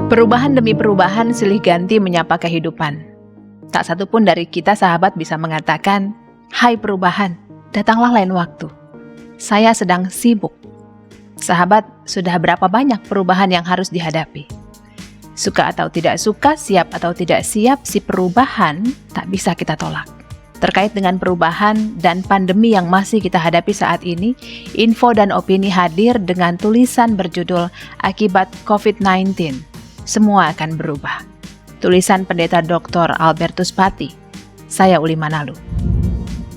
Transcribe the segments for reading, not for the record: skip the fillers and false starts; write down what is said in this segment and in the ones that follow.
Perubahan demi perubahan silih ganti menyapa kehidupan. Tak satu pun dari kita sahabat bisa mengatakan, "Hai perubahan, datanglah lain waktu. Saya sedang sibuk." Sahabat, sudah berapa banyak perubahan yang harus dihadapi? Suka atau tidak suka, siap atau tidak siap, si perubahan tak bisa kita tolak. Terkait dengan perubahan dan pandemi yang masih kita hadapi saat ini, info dan opini hadir dengan tulisan berjudul Akibat COVID-19. Semua akan berubah. Tulisan Pendeta Dr. Albertus Pati. Saya Uli Manalu.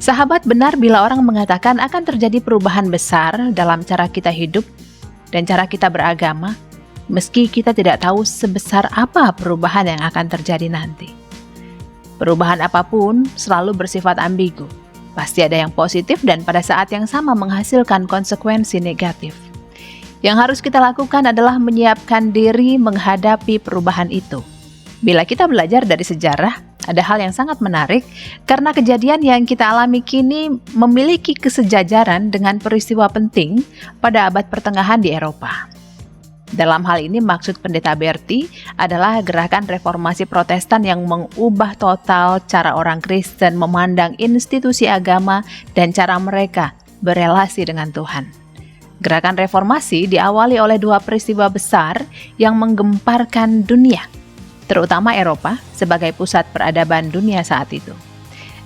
Sahabat, benar bila orang mengatakan akan terjadi perubahan besar dalam cara kita hidup dan cara kita beragama, meski kita tidak tahu sebesar apa perubahan yang akan terjadi nanti. Perubahan apapun selalu bersifat ambigu. Pasti ada yang positif dan pada saat yang sama menghasilkan konsekuensi negatif. Yang harus kita lakukan adalah menyiapkan diri menghadapi perubahan itu. Bila kita belajar dari sejarah, ada hal yang sangat menarik karena kejadian yang kita alami kini memiliki kesejajaran dengan peristiwa penting pada abad pertengahan di Eropa. Dalam hal ini maksud Pendeta Berti adalah gerakan reformasi Protestan yang mengubah total cara orang Kristen memandang institusi agama dan cara mereka berelasi dengan Tuhan. Gerakan reformasi diawali oleh dua peristiwa besar yang menggemparkan dunia, terutama Eropa sebagai pusat peradaban dunia saat itu.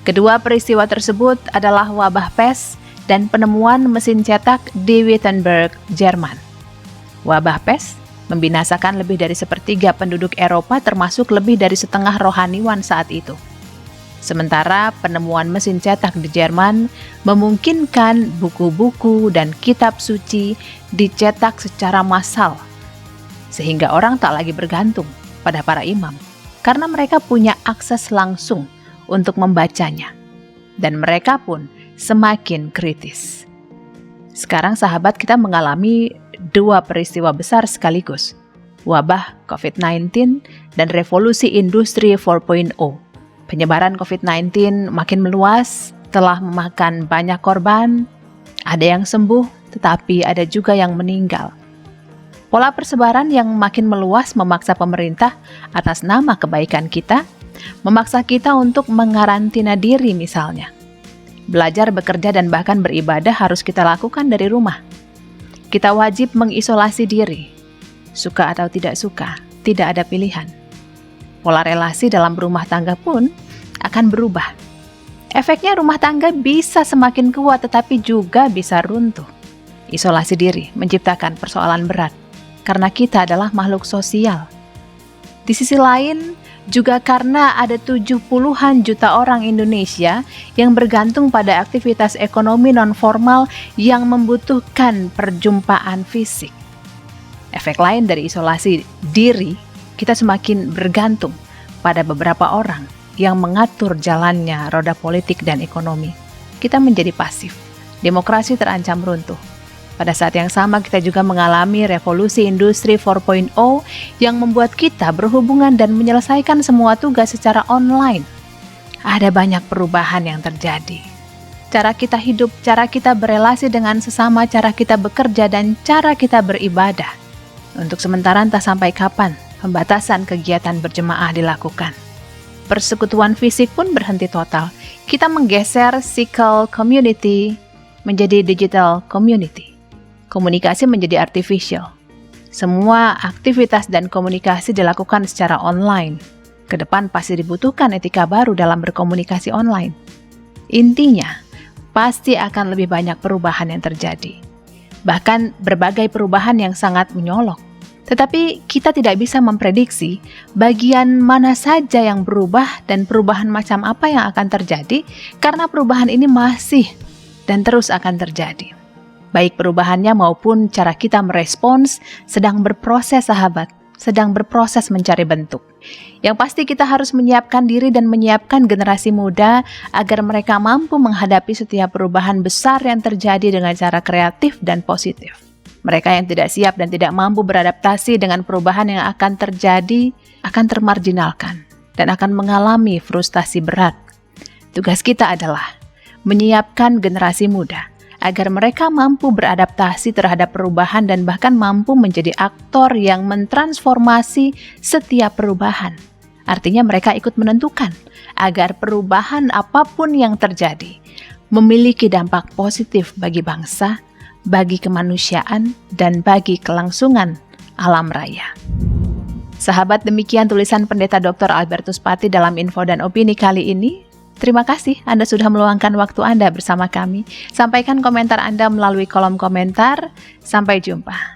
Kedua peristiwa tersebut adalah wabah pes dan penemuan mesin cetak di Wittenberg, Jerman. Wabah pes membinasakan lebih dari sepertiga penduduk Eropa termasuk lebih dari setengah rohaniwan saat itu. Sementara penemuan mesin cetak di Jerman memungkinkan buku-buku dan kitab suci dicetak secara massal, sehingga orang tak lagi bergantung pada para imam, karena mereka punya akses langsung untuk membacanya, dan mereka pun semakin kritis. Sekarang sahabat, kita mengalami dua peristiwa besar sekaligus, wabah COVID-19 dan revolusi industri 4.0. Penyebaran COVID-19 makin meluas, telah memakan banyak korban, ada yang sembuh, tetapi ada juga yang meninggal. Pola persebaran yang makin meluas memaksa pemerintah atas nama kebaikan kita, memaksa kita untuk mengarantina diri misalnya. Belajar, bekerja, dan bahkan beribadah harus kita lakukan dari rumah. Kita wajib mengisolasi diri. Suka atau tidak suka, tidak ada pilihan. Pola relasi dalam rumah tangga pun akan berubah. Efeknya rumah tangga bisa semakin kuat tetapi juga bisa runtuh. Isolasi diri menciptakan persoalan berat karena kita adalah makhluk sosial. Di sisi lain, juga karena ada 70-an juta orang Indonesia yang bergantung pada aktivitas ekonomi non-formal yang membutuhkan perjumpaan fisik. Efek lain dari isolasi diri, kita semakin bergantung pada beberapa orang yang mengatur jalannya roda politik dan ekonomi. Kita menjadi pasif. Demokrasi terancam runtuh. Pada saat yang sama kita juga mengalami revolusi industri 4.0 yang membuat kita berhubungan dan menyelesaikan semua tugas secara online. Ada banyak perubahan yang terjadi. Cara kita hidup, cara kita berelasi dengan sesama, cara kita bekerja, dan cara kita beribadah. Untuk sementara entah sampai kapan pembatasan kegiatan berjemaah dilakukan. Persekutuan fisik pun berhenti total. Kita menggeser physical community menjadi digital community. Komunikasi menjadi artificial. Semua aktivitas dan komunikasi dilakukan secara online. Kedepan pasti dibutuhkan etika baru dalam berkomunikasi online. Intinya, pasti akan lebih banyak perubahan yang terjadi. Bahkan berbagai perubahan yang sangat menyolok. Tetapi kita tidak bisa memprediksi bagian mana saja yang berubah dan perubahan macam apa yang akan terjadi karena perubahan ini masih dan terus akan terjadi. Baik perubahannya maupun cara kita merespons sedang berproses sahabat, sedang berproses mencari bentuk. Yang pasti kita harus menyiapkan diri dan menyiapkan generasi muda agar mereka mampu menghadapi setiap perubahan besar yang terjadi dengan cara kreatif dan positif. Mereka yang tidak siap dan tidak mampu beradaptasi dengan perubahan yang akan terjadi akan termarginalkan dan akan mengalami frustasi berat. Tugas kita adalah menyiapkan generasi muda agar mereka mampu beradaptasi terhadap perubahan dan bahkan mampu menjadi aktor yang mentransformasi setiap perubahan. Artinya mereka ikut menentukan agar perubahan apapun yang terjadi memiliki dampak positif bagi bangsa, bagi kemanusiaan, dan bagi kelangsungan alam raya. Sahabat, demikian tulisan Pendeta Dr. Albertus Pati dalam Info dan Opini kali ini. Terima kasih Anda sudah meluangkan waktu Anda bersama kami. Sampaikan komentar Anda melalui kolom komentar. Sampai jumpa.